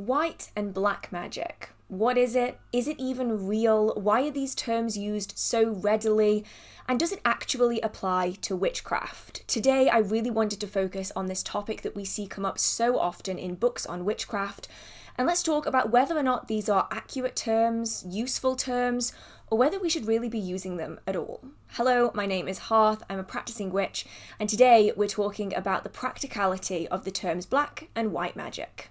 White and black magic. What is it? Is it even real? Why are these terms used so readily? And does it actually apply to witchcraft? Today, I really wanted to focus on this topic that we see come up so often in books on witchcraft. And let's talk about whether or not these are accurate terms, useful terms, or whether we should really be using them at all. Hello, my name is Hearth, I'm a practicing witch, and today we're talking about the practicality of the terms black and white magic.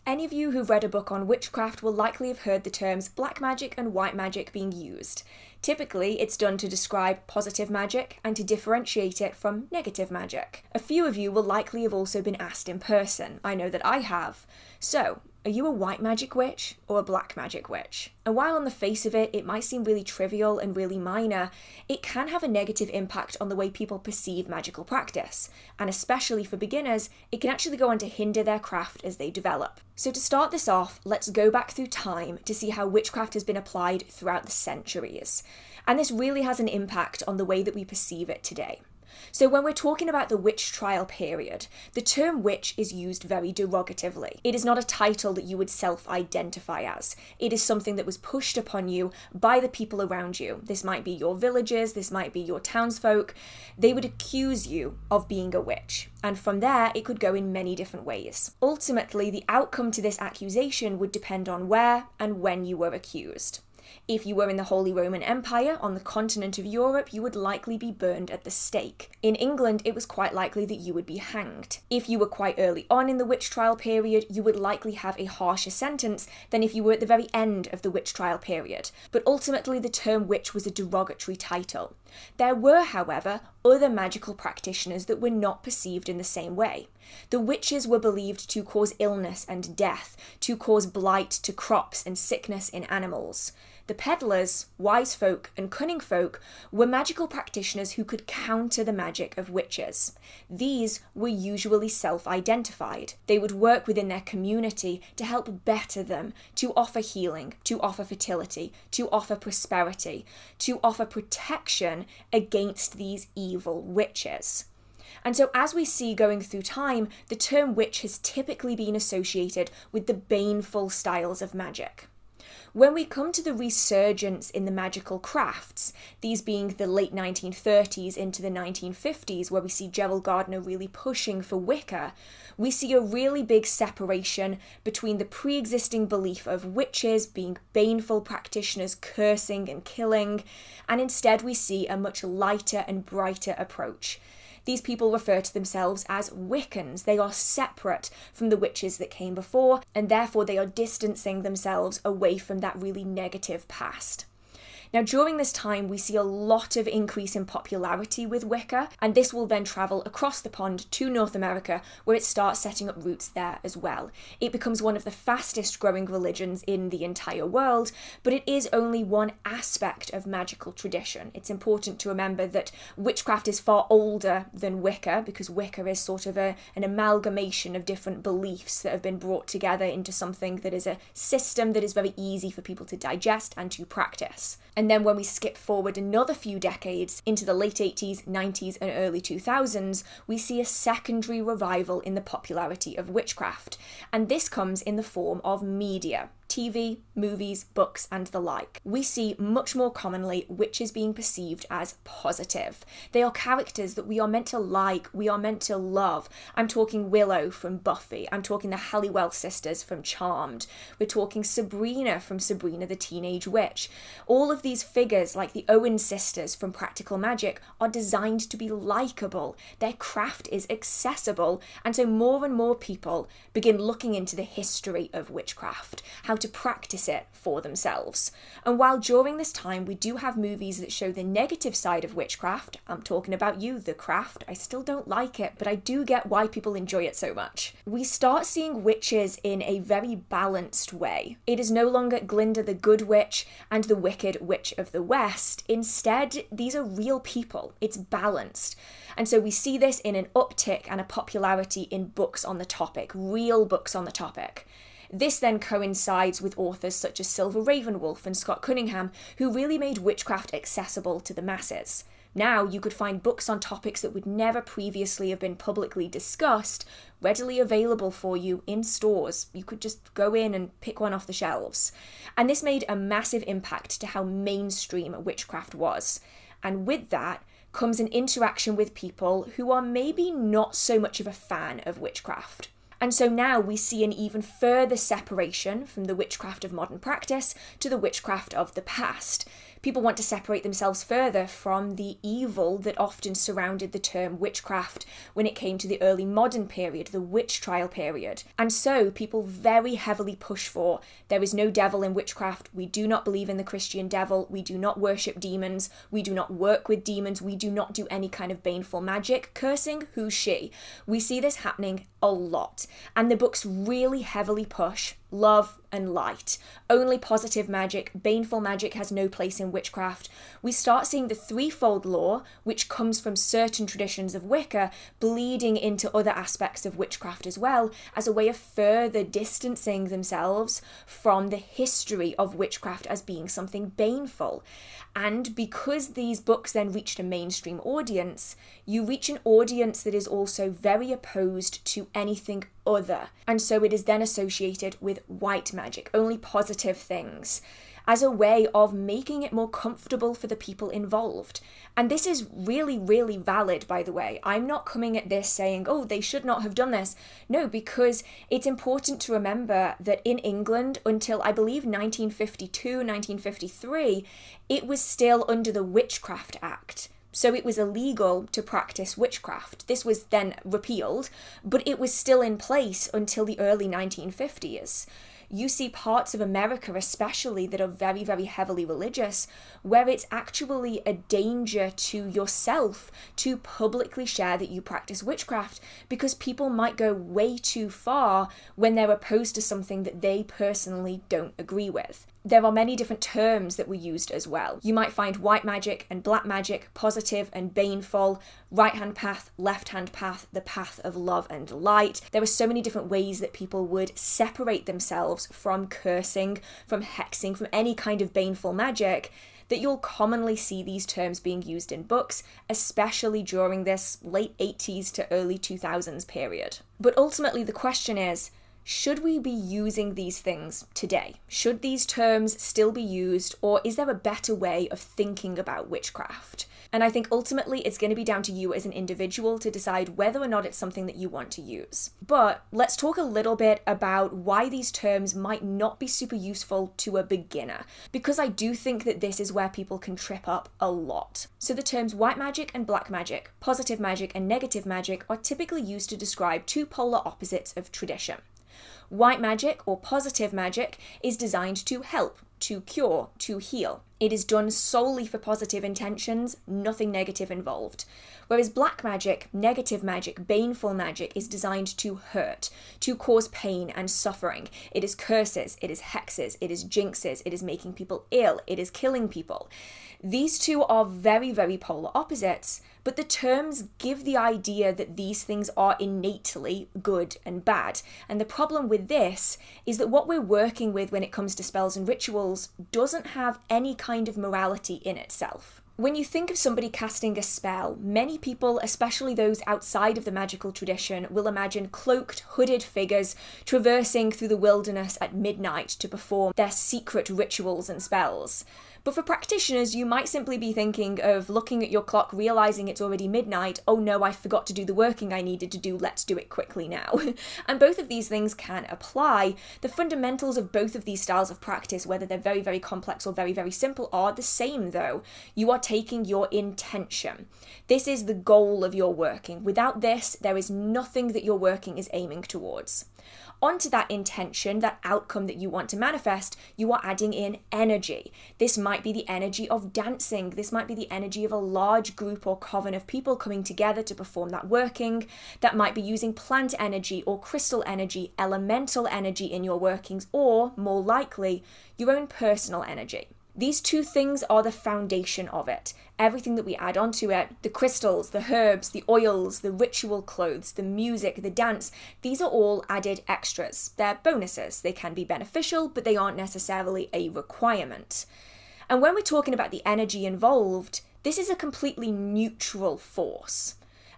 Any of you who've read a book on witchcraft will likely have heard the terms black magic and white magic being used. Typically, it's done to describe positive magic and to differentiate it from negative magic. A few of you will likely have also been asked in person. I know that I have. So, are you a white magic witch or a black magic witch? And while on the face of it, it might seem really trivial and really minor, it can have a negative impact on the way people perceive magical practice. And especially for beginners, it can actually go on to hinder their craft as they develop. So to start this off, let's go back through time to see how witchcraft has been applied throughout the centuries. And this really has an impact on the way that we perceive it today. So when we're talking about the witch trial period, the term witch is used very derogatively. It is not a title that you would self-identify as. It is something that was pushed upon you by the people around you. This might be your villagers, this might be your townsfolk. They would accuse you of being a witch. And from there, it could go in many different ways. Ultimately, the outcome to this accusation would depend on where and when you were accused. If you were in the Holy Roman Empire, on the continent of Europe, you would likely be burned at the stake. In England, it was quite likely that you would be hanged. If you were quite early on in the witch trial period, you would likely have a harsher sentence than if you were at the very end of the witch trial period. But ultimately, the term witch was a derogatory title. There were, however, other magical practitioners that were not perceived in the same way. The witches were believed to cause illness and death, to cause blight to crops and sickness in animals. The peddlers, wise folk, and cunning folk were magical practitioners who could counter the magic of witches. These were usually self-identified. They would work within their community to help better them, to offer healing, to offer fertility, to offer prosperity, to offer protection against these evil witches. And so as we see going through time, the term witch has typically been associated with the baneful styles of magic. When we come to the resurgence in the magical crafts, these being the late 1930s into the 1950s, where we see Gerald Gardner really pushing for Wicca, we see a really big separation between the pre-existing belief of witches being baneful practitioners cursing and killing, and instead we see a much lighter and brighter approach. These people refer to themselves as Wiccans. They are separate from the witches that came before, and therefore they are distancing themselves away from that really negative past. Now, during this time, we see a lot of increase in popularity with Wicca, and this will then travel across the pond to North America, where it starts setting up roots there as well. It becomes one of the fastest growing religions in the entire world, but it is only one aspect of magical tradition. It's important to remember that witchcraft is far older than Wicca, because Wicca is sort of an amalgamation of different beliefs that have been brought together into something that is a system that is very easy for people to digest and to practice. And then when we skip forward another few decades into the late 80s, 90s and early 2000s, we see a secondary revival in the popularity of witchcraft. And this comes in the form of media. TV, movies, books, and the like. We see much more commonly witches being perceived as positive. They are characters that we are meant to like, we are meant to love. I'm talking Willow from Buffy. I'm talking the Halliwell sisters from Charmed. We're talking Sabrina from Sabrina the Teenage Witch. All of these figures, like the Owen sisters from Practical Magic, are designed to be likable. Their craft is accessible, and so more and more people begin looking into the history of witchcraft, how to practice it for themselves. And while during this time we do have movies that show the negative side of witchcraft, I'm talking about you, The Craft, I still don't like it, but I do get why people enjoy it so much. We start seeing witches in a very balanced way. It is no longer Glinda the Good Witch and the Wicked Witch of the West. Instead, these are real people. It's balanced. And so we see this in an uptick and a popularity in books on the topic, real books on the topic. This then coincides with authors such as Silver Ravenwolf and Scott Cunningham, who really made witchcraft accessible to the masses. Now you could find books on topics that would never previously have been publicly discussed readily available for you in stores. You could just go in and pick one off the shelves. And this made a massive impact to how mainstream witchcraft was. And with that comes an interaction with people who are maybe not so much of a fan of witchcraft. And so now we see an even further separation from the witchcraft of modern practice to the witchcraft of the past. People want to separate themselves further from the evil that often surrounded the term witchcraft when it came to the early modern period, the witch trial period. And so people very heavily push for, there is no devil in witchcraft, we do not believe in the Christian devil, we do not worship demons, we do not work with demons, we do not do any kind of baneful magic, cursing, who's she? We see this happening a lot. And the books really heavily push love and light. Only positive magic, baneful magic has no place in witchcraft. We start seeing the threefold law, which comes from certain traditions of Wicca, bleeding into other aspects of witchcraft as well, as a way of further distancing themselves from the history of witchcraft as being something baneful. And because these books then reached a mainstream audience, you reach an audience that is also very opposed to anything other. And so it is then associated with white magic, only positive things, as a way of making it more comfortable for the people involved. And this is really, really valid, by the way. I'm not coming at this saying, oh, they should not have done this. No, because it's important to remember that in England, until I believe 1952, 1953, it was still under the Witchcraft Act. So it was illegal to practice witchcraft. This was then repealed, but it was still in place until the early 1950s. You see parts of America especially that are very, very heavily religious, where it's actually a danger to yourself to publicly share that you practice witchcraft, because people might go way too far when they're opposed to something that they personally don't agree with. There are many different terms that were used as well. You might find white magic and black magic, positive and baneful, right-hand path, left-hand path, the path of love and light. There are so many different ways that people would separate themselves from cursing, from hexing, from any kind of baneful magic, that you'll commonly see these terms being used in books, especially during this late 80s to early 2000s period. But ultimately the question is, should we be using these things today? Should these terms still be used, or is there a better way of thinking about witchcraft? And I think ultimately it's going to be down to you as an individual to decide whether or not it's something that you want to use. But let's talk a little bit about why these terms might not be super useful to a beginner, because I do think that this is where people can trip up a lot. So the terms white magic and black magic, positive magic and negative magic are typically used to describe two polar opposites of tradition. White magic, or positive magic, is designed to help, to cure, to heal. It is done solely for positive intentions, nothing negative involved. Whereas black magic, negative magic, baneful magic is designed to hurt, to cause pain and suffering. It is curses, it is hexes, it is jinxes, it is making people ill, it is killing people. These two are very, very polar opposites, but the terms give the idea that these things are innately good and bad. And the problem with this is that what we're working with when it comes to spells and rituals doesn't have any kind of morality in itself. When you think of somebody casting a spell, many people, especially those outside of the magical tradition, will imagine cloaked, hooded figures traversing through the wilderness at midnight to perform their secret rituals and spells. But for practitioners, you might simply be thinking of looking at your clock, realizing it's already midnight, oh no, I forgot to do the working I needed to do, let's do it quickly now. And both of these things can apply. The fundamentals of both of these styles of practice, whether they're very, very complex or very, very simple, are the same though. You are taking your intention. This is the goal of your working. Without this, there is nothing that your working is aiming towards. Onto that intention, that outcome that you want to manifest, you are adding in energy. This might be the energy of dancing. This might be the energy of a large group or coven of people coming together to perform that working. That might be using plant energy or crystal energy, elemental energy in your workings, or more likely, your own personal energy. These two things are the foundation of it. Everything that we add onto it, the crystals, the herbs, the oils, the ritual clothes, the music, the dance, these are all added extras. They're bonuses. They can be beneficial, but they aren't necessarily a requirement. And when we're talking about the energy involved, This is a completely neutral force.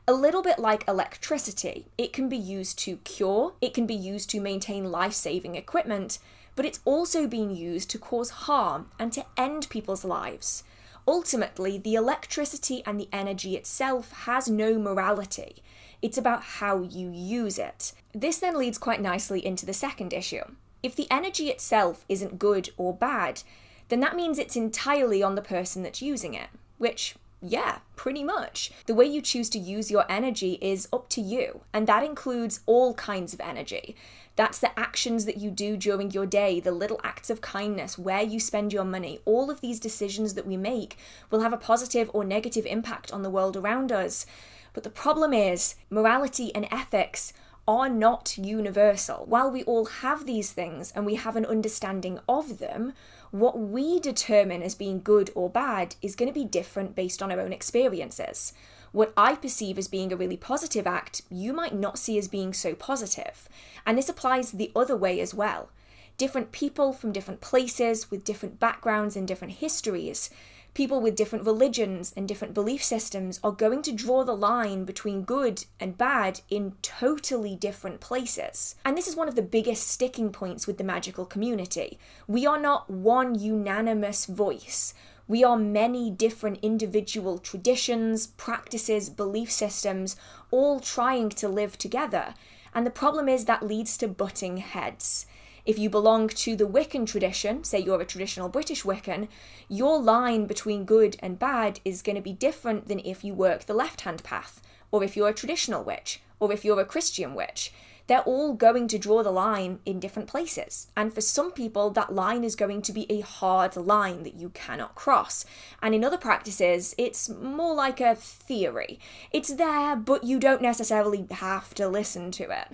A little bit like electricity, it can be used to cure, it can be used to maintain life-saving equipment, but it's also being used to cause harm and to end people's lives. Ultimately, the electricity and the energy itself has no morality. It's about how you use it. This then leads quite nicely into the second issue. If the energy itself isn't good or bad, then that means it's entirely on the person that's using it, which, yeah, pretty much. The way you choose to use your energy is up to you, and that includes all kinds of energy. That's the actions that you do during your day, the little acts of kindness, where you spend your money. All of these decisions that we make will have a positive or negative impact on the world around us. But the problem is, morality and ethics are not universal. While we all have these things and we have an understanding of them, what we determine as being good or bad is going to be different based on our own experiences. What I perceive as being a really positive act, you might not see as being so positive. And this applies the other way as well. Different people from different places with different backgrounds and different histories, people with different religions and different belief systems are going to draw the line between good and bad in totally different places. And this is one of the biggest sticking points with the magical community. We are not one unanimous voice. We are many different individual traditions, practices, belief systems, all trying to live together. And the problem is that leads to butting heads. If you belong to the Wiccan tradition, say you're a traditional British Wiccan, your line between good and bad is going to be different than if you work the left-hand path, or if you're a traditional witch, or if you're a Christian witch. They're all going to draw the line in different places. And for some people, that line is going to be a hard line that you cannot cross. And in other practices, it's more like a theory. It's there, but you don't necessarily have to listen to it.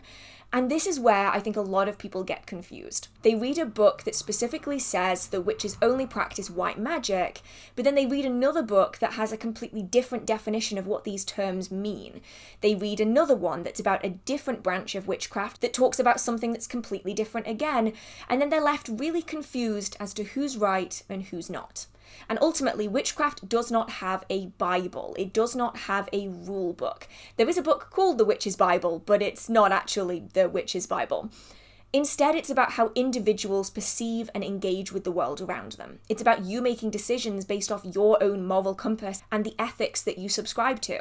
And this is where I think a lot of people get confused. They read a book that specifically says that witches only practice white magic, but then they read another book that has a completely different definition of what these terms mean. They read another one that's about a different branch of witchcraft that talks about something that's completely different again, and then they're left really confused as to who's right and who's not. And ultimately, witchcraft does not have a Bible. It does not have a rule book. There is a book called The Witch's Bible, but it's not actually The Witch's Bible. Instead, it's about how individuals perceive and engage with the world around them. It's about you making decisions based off your own moral compass and the ethics that you subscribe to.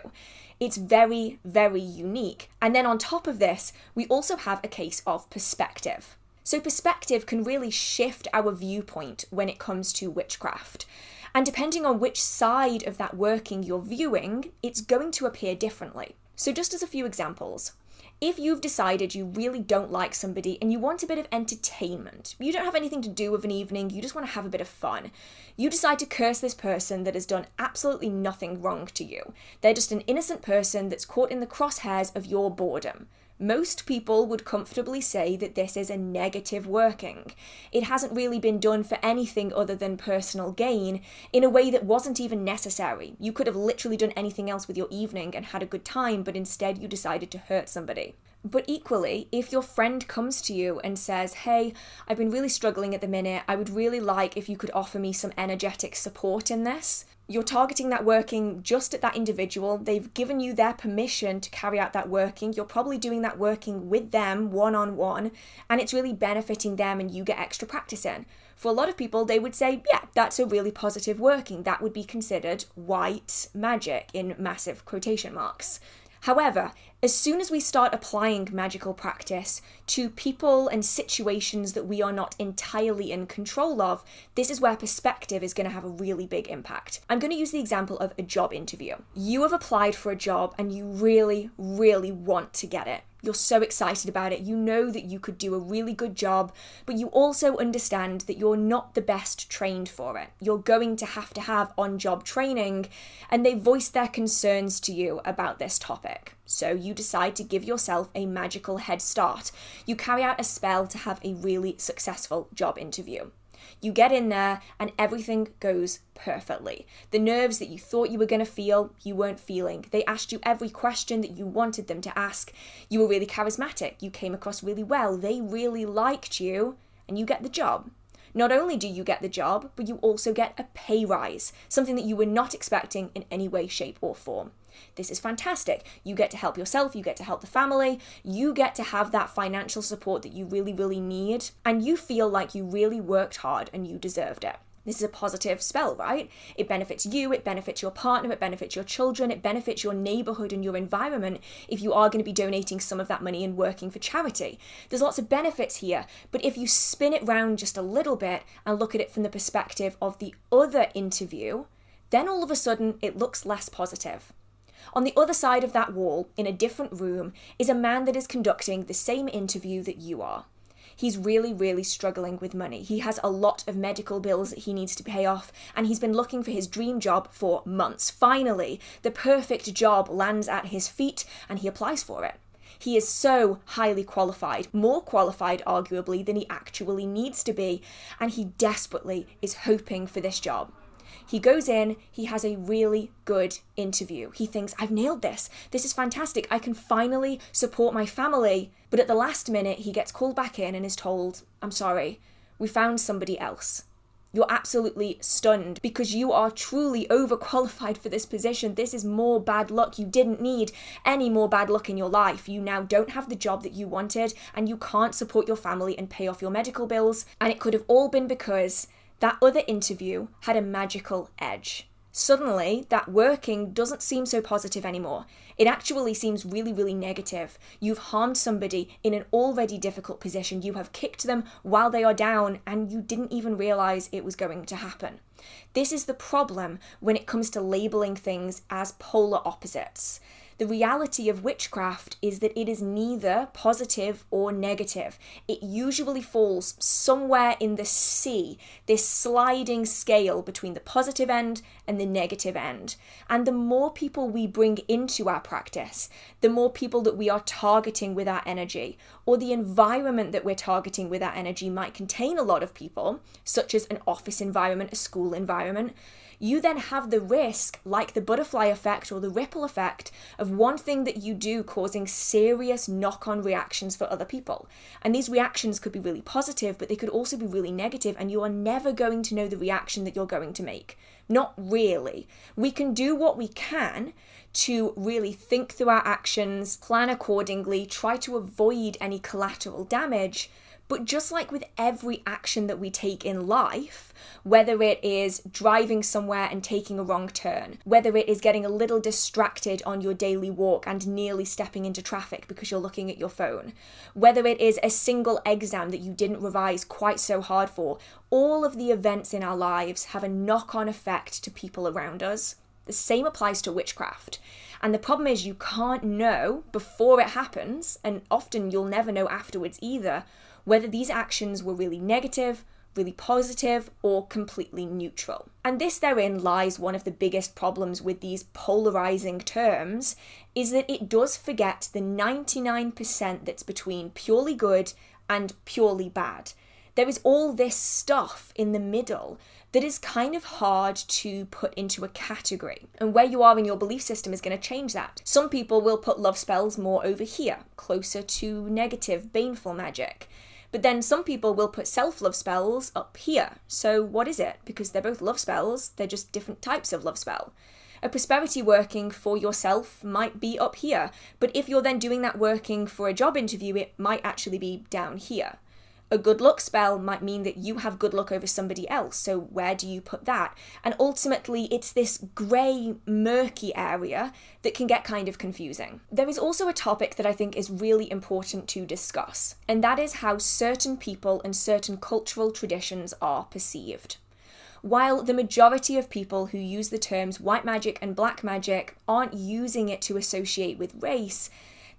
It's very, very unique. And then on top of this, we also have a case of perspective. So perspective can really shift our viewpoint when it comes to witchcraft. And depending on which side of that working you're viewing, it's going to appear differently. So just as a few examples, if you've decided you really don't like somebody and you want a bit of entertainment, you don't have anything to do of an evening, you just want to have a bit of fun, you decide to curse this person that has done absolutely nothing wrong to you. They're just an innocent person that's caught in the crosshairs of your boredom. Most people would comfortably say that this is a negative working. It hasn't really been done for anything other than personal gain in a way that wasn't even necessary. You could have literally done anything else with your evening and had a good time, but instead you decided to hurt somebody. But equally, if your friend comes to you and says, hey, I've been really struggling at the minute, I would really like if you could offer me some energetic support in this, you're targeting that working just at that individual. They've given you their permission to carry out that working. You're probably doing that working with them one-on-one, and it's really benefiting them and you get extra practice in. For a lot of people, they would say, yeah, that's a really positive working. That would be considered white magic in massive quotation marks. However, as soon as we start applying magical practice to people and situations that we are not entirely in control of, this is where perspective is going to have a really big impact. I'm going to use the example of a job interview. You have applied for a job and you really, really want to get it. You're so excited about it. You know that you could do a really good job, but you also understand that you're not the best trained for it. You're going to have on-job training, and they voice their concerns to you about this topic. So you decide to give yourself a magical head start. You carry out a spell to have a really successful job interview. You get in there and everything goes perfectly. The nerves that you thought you were going to feel, you weren't feeling. They asked you every question that you wanted them to ask. You were really charismatic. You came across really well. They really liked you and you get the job. Not only do you get the job, but you also get a pay rise, something that you were not expecting in any way, shape, or form. This is fantastic. You get to help yourself, you get to help the family, you get to have that financial support that you really, really need, and you feel like you really worked hard and you deserved it. This is a positive spell, right? It benefits you, it benefits your partner, it benefits your children, it benefits your neighborhood and your environment if you are going to be donating some of that money and working for charity. There's lots of benefits here, but if you spin it round just a little bit and look at it from the perspective of the other interview, then all of a sudden it looks less positive. On the other side of that wall, in a different room, is a man that is conducting the same interview that you are. He's really, really struggling with money. He has a lot of medical bills that he needs to pay off, and he's been looking for his dream job for months. Finally, the perfect job lands at his feet, and he applies for it. He is so highly qualified, more qualified arguably than he actually needs to be, and he desperately is hoping for this job. He goes in, he has a really good interview. He thinks, I've nailed this. This is fantastic. I can finally support my family. But at the last minute, he gets called back in and is told, I'm sorry, we found somebody else. You're absolutely stunned because you are truly overqualified for this position. This is more bad luck. You didn't need any more bad luck in your life. You now don't have the job that you wanted and you can't support your family and pay off your medical bills. And it could have all been because that other interview had a magical edge. Suddenly, that working doesn't seem so positive anymore. It actually seems really, really negative. You've harmed somebody in an already difficult position. You have kicked them while they are down, and you didn't even realize it was going to happen. This is the problem when it comes to labeling things as polar opposites. The reality of witchcraft is that it is neither positive or negative. It usually falls somewhere in the sea, this sliding scale between the positive end and the negative end. And the more people we bring into our practice, the more people that we are targeting with our energy, or the environment that we're targeting with our energy might contain a lot of people, such as an office environment, a school environment. You then have the risk, like the butterfly effect or the ripple effect, of one thing that you do causing serious knock-on reactions for other people. And these reactions could be really positive, but they could also be really negative, and you are never going to know the reaction that you're going to make. Not really. We can do what we can to really think through our actions, plan accordingly, try to avoid any collateral damage. But just like with every action that we take in life, whether it is driving somewhere and taking a wrong turn, whether it is getting a little distracted on your daily walk and nearly stepping into traffic because you're looking at your phone, whether it is a single exam that you didn't revise quite so hard for, all of the events in our lives have a knock-on effect to people around us. The same applies to witchcraft. And the problem is you can't know before it happens, and often you'll never know afterwards either, whether these actions were really negative, really positive, or completely neutral. And this therein lies one of the biggest problems with these polarizing terms, is that it does forget the 99% that's between purely good and purely bad. There is all this stuff in the middle that is kind of hard to put into a category. And where you are in your belief system is going to change that. Some people will put love spells more over here, closer to negative, baneful magic. But then some people will put self-love spells up here. So what is it? Because they're both love spells, they're just different types of love spell. A prosperity working for yourself might be up here, but if you're then doing that working for a job interview, it might actually be down here. A good luck spell might mean that you have good luck over somebody else, so where do you put that? And ultimately, it's this grey, murky area that can get kind of confusing. There is also a topic that I think is really important to discuss, and that is how certain people and certain cultural traditions are perceived. While the majority of people who use the terms white magic and black magic aren't using it to associate with race,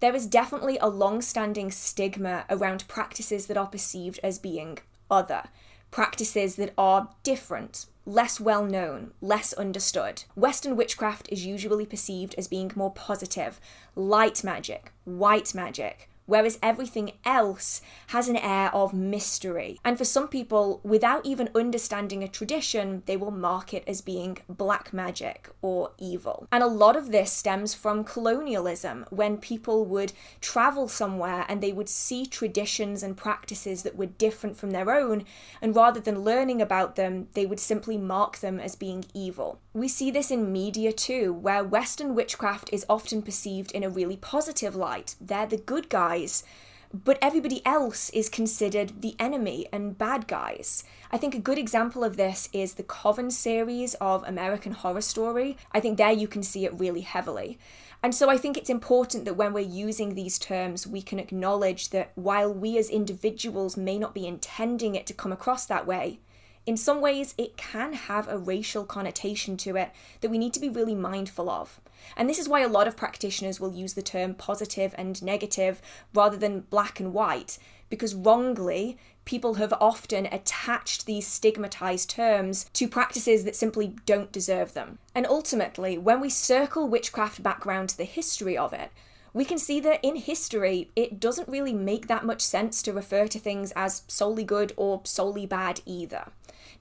there is definitely a long-standing stigma around practices that are perceived as being other, practices that are different, less well-known, less understood. Western witchcraft is usually perceived as being more positive, light magic, white magic, whereas everything else has an air of mystery. And for some people, without even understanding a tradition, they will mark it as being black magic or evil. And a lot of this stems from colonialism, when people would travel somewhere and they would see traditions and practices that were different from their own, and rather than learning about them, they would simply mark them as being evil. We see this in media too, where Western witchcraft is often perceived in a really positive light. They're the good guys, but everybody else is considered the enemy and bad guys. I think a good example of this is the Coven series of American Horror Story. I think there you can see it really heavily. And so I think it's important that when we're using these terms, we can acknowledge that while we as individuals may not be intending it to come across that way, in some ways it can have a racial connotation to it that we need to be really mindful of. And this is why a lot of practitioners will use the term positive and negative rather than black and white, because wrongly, people have often attached these stigmatized terms to practices that simply don't deserve them. And ultimately, when we circle witchcraft back around to the history of it, we can see that in history, it doesn't really make that much sense to refer to things as solely good or solely bad either.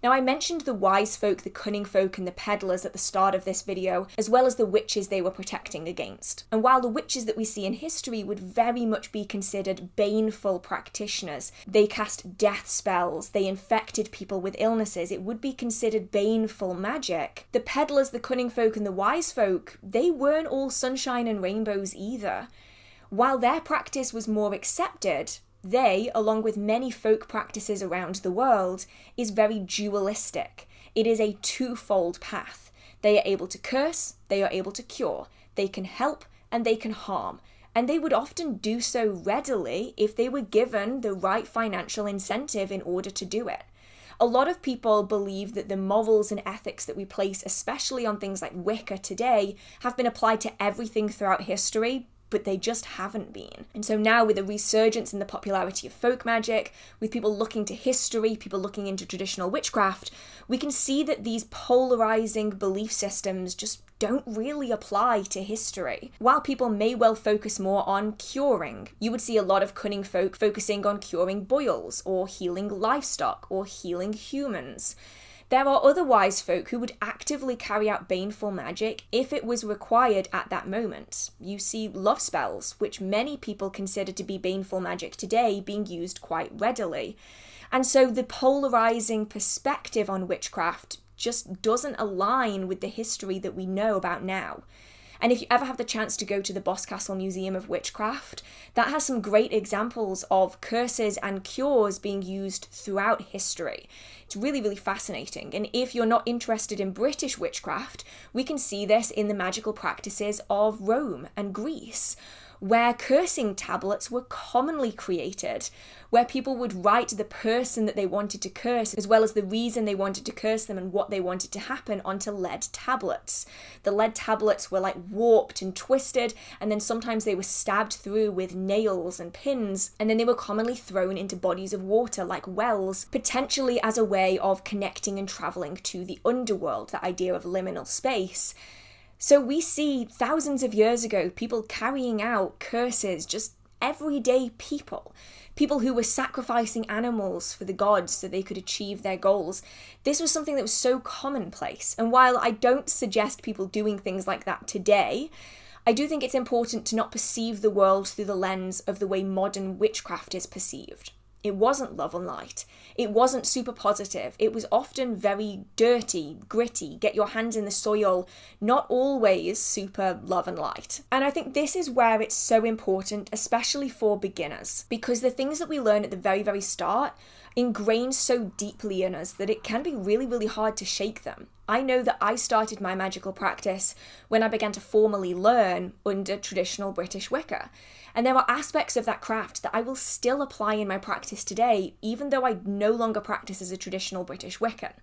Now, I mentioned the wise folk, the cunning folk, and the peddlers at the start of this video, as well as the witches they were protecting against. And while the witches that we see in history would very much be considered baneful practitioners, they cast death spells, they infected people with illnesses, it would be considered baneful magic. The peddlers, the cunning folk, and the wise folk, they weren't all sunshine and rainbows either. While their practice was more accepted, they, along with many folk practices around the world, is very dualistic. It is a twofold path. They are able to curse, they are able to cure, they can help, and they can harm. And they would often do so readily if they were given the right financial incentive in order to do it. A lot of people believe that the morals and ethics that we place, especially on things like Wicca today, have been applied to everything throughout history, but they just haven't been. And so now, with a resurgence in the popularity of folk magic, with people looking to history, people looking into traditional witchcraft, we can see that these polarizing belief systems just don't really apply to history. While people may well focus more on curing, you would see a lot of cunning folk focusing on curing boils, or healing livestock, or healing humans. There are other wise folk who would actively carry out baneful magic if it was required at that moment. You see love spells, which many people consider to be baneful magic today, being used quite readily. And so the polarizing perspective on witchcraft just doesn't align with the history that we know about now. And if you ever have the chance to go to the Boscastle Museum of Witchcraft, that has some great examples of curses and cures being used throughout history. It's really, really fascinating. And if you're not interested in British witchcraft, we can see this in the magical practices of Rome and Greece, where cursing tablets were commonly created, where people would write the person that they wanted to curse, as well as the reason they wanted to curse them and what they wanted to happen, onto lead tablets. The lead tablets were like warped and twisted, and then sometimes they were stabbed through with nails and pins, and then they were commonly thrown into bodies of water like wells, potentially as a way of connecting and traveling to the underworld, the idea of liminal space. So we see thousands of years ago people carrying out curses, just everyday people who were sacrificing animals for the gods so they could achieve their goals. This was something that was so commonplace. And while I don't suggest people doing things like that today, I do think it's important to not perceive the world through the lens of the way modern witchcraft is perceived. It wasn't love and light. It wasn't super positive. It was often very dirty, gritty, get your hands in the soil, not always super love and light. And I think this is where it's so important, especially for beginners, because the things that we learn at the very, very start ingrain so deeply in us that it can be really, really hard to shake them. I know that I started my magical practice when I began to formally learn under traditional British Wicca. And there are aspects of that craft that I will still apply in my practice today, even though I no longer practice as a traditional British Wiccan.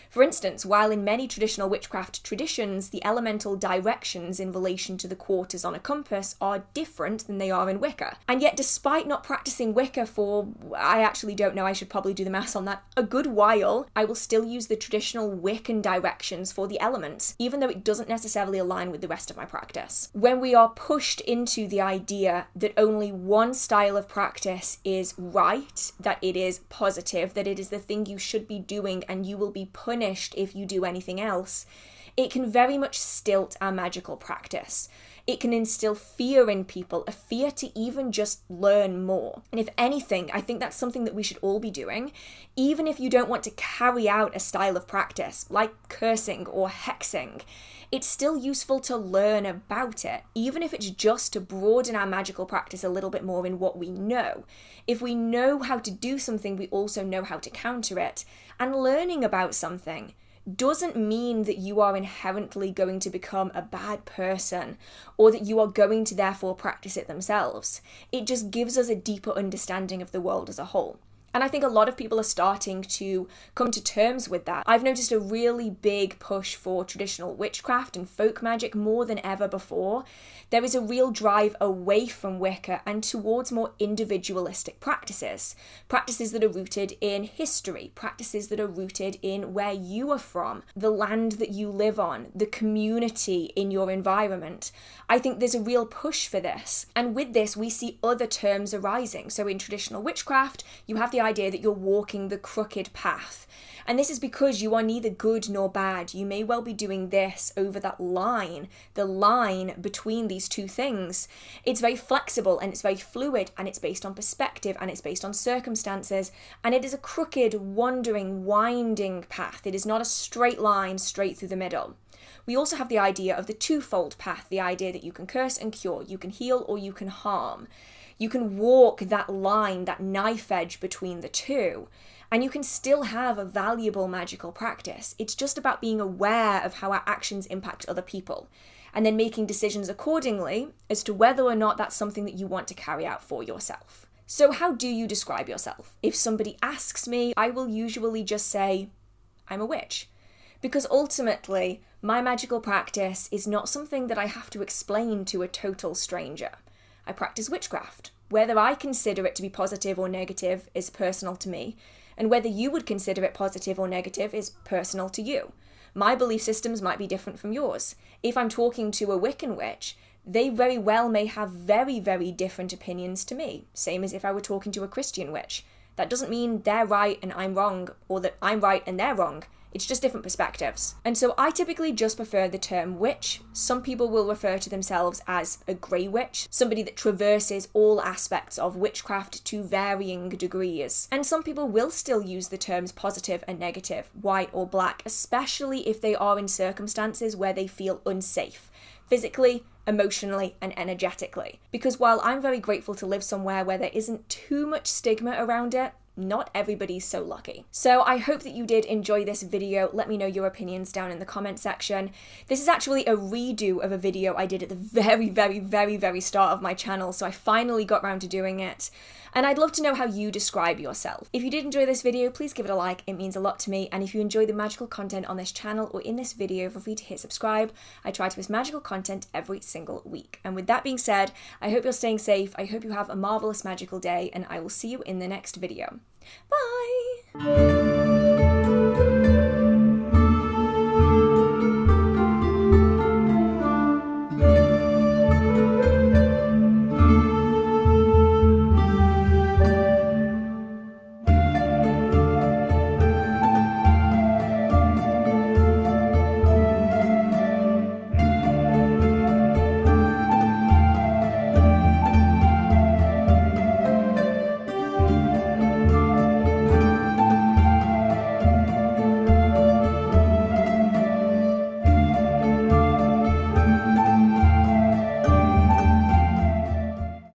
For instance, while in many traditional witchcraft traditions, the elemental directions in relation to the quarters on a compass are different than they are in Wicca. And yet, despite not practicing Wicca for, I actually don't know, I should probably do the maths on that, a good while, I will still use the traditional Wiccan directions for the elements, even though it doesn't necessarily align with the rest of my practice. When we are pushed into the idea that only one style of practice is right, that it is positive, that it is the thing you should be doing and you will be punished if you do anything else, it can very much stilt our magical practice. It can instill fear in people, a fear to even just learn more. And if anything, I think that's something that we should all be doing, even if you don't want to carry out a style of practice, like cursing or hexing. It's still useful to learn about it, even if it's just to broaden our magical practice a little bit more in what we know. If we know how to do something, we also know how to counter it. And learning about something doesn't mean that you are inherently going to become a bad person or that you are going to therefore practice it themselves. It just gives us a deeper understanding of the world as a whole. And I think a lot of people are starting to come to terms with that. I've noticed a really big push for traditional witchcraft and folk magic more than ever before. There is a real drive away from Wicca and towards more individualistic practices. Practices that are rooted in history, practices that are rooted in where you are from, the land that you live on, the community in your environment. I think there's a real push for this. And with this, we see other terms arising. So in traditional witchcraft, you have the idea that you're walking the crooked path. And this is because you are neither good nor bad. You may well be doing this over that line, the line between these two things. It's very flexible and it's very fluid and it's based on perspective and it's based on circumstances. And it is a crooked, wandering, winding path. It is not a straight line straight through the middle. We also have the idea of the twofold path, the idea that you can curse and cure, you can heal or you can harm. You can walk that line, that knife edge between the two, and you can still have a valuable magical practice. It's just about being aware of how our actions impact other people, and then making decisions accordingly as to whether or not that's something that you want to carry out for yourself. So how do you describe yourself? If somebody asks me, I will usually just say, I'm a witch. Because ultimately, my magical practice is not something that I have to explain to a total stranger. I practice witchcraft. Whether I consider it to be positive or negative is personal to me, and whether you would consider it positive or negative is personal to you. My belief systems might be different from yours. If I'm talking to a Wiccan witch, they very well may have very, very different opinions to me, same as if I were talking to a Christian witch. That doesn't mean they're right and I'm wrong, or that I'm right and they're wrong. It's just different perspectives. And so I typically just prefer the term witch. Some people will refer to themselves as a grey witch, somebody that traverses all aspects of witchcraft to varying degrees. And some people will still use the terms positive and negative, white or black, especially if they are in circumstances where they feel unsafe, physically, emotionally, and energetically. Because while I'm very grateful to live somewhere where there isn't too much stigma around it, not everybody's so lucky. So I hope that you did enjoy this video. Let me know your opinions down in the comment section. This is actually a redo of a video I did at the very start of my channel, so I finally got around to doing it. And I'd love to know how you describe yourself. If you did enjoy this video, please give it a like, it means a lot to me. And if you enjoy the magical content on this channel or in this video, feel free to hit subscribe. I try to post magical content every single week. And with that being said, I hope you're staying safe, I hope you have a marvelous magical day, and I will see you in the next video. Bye!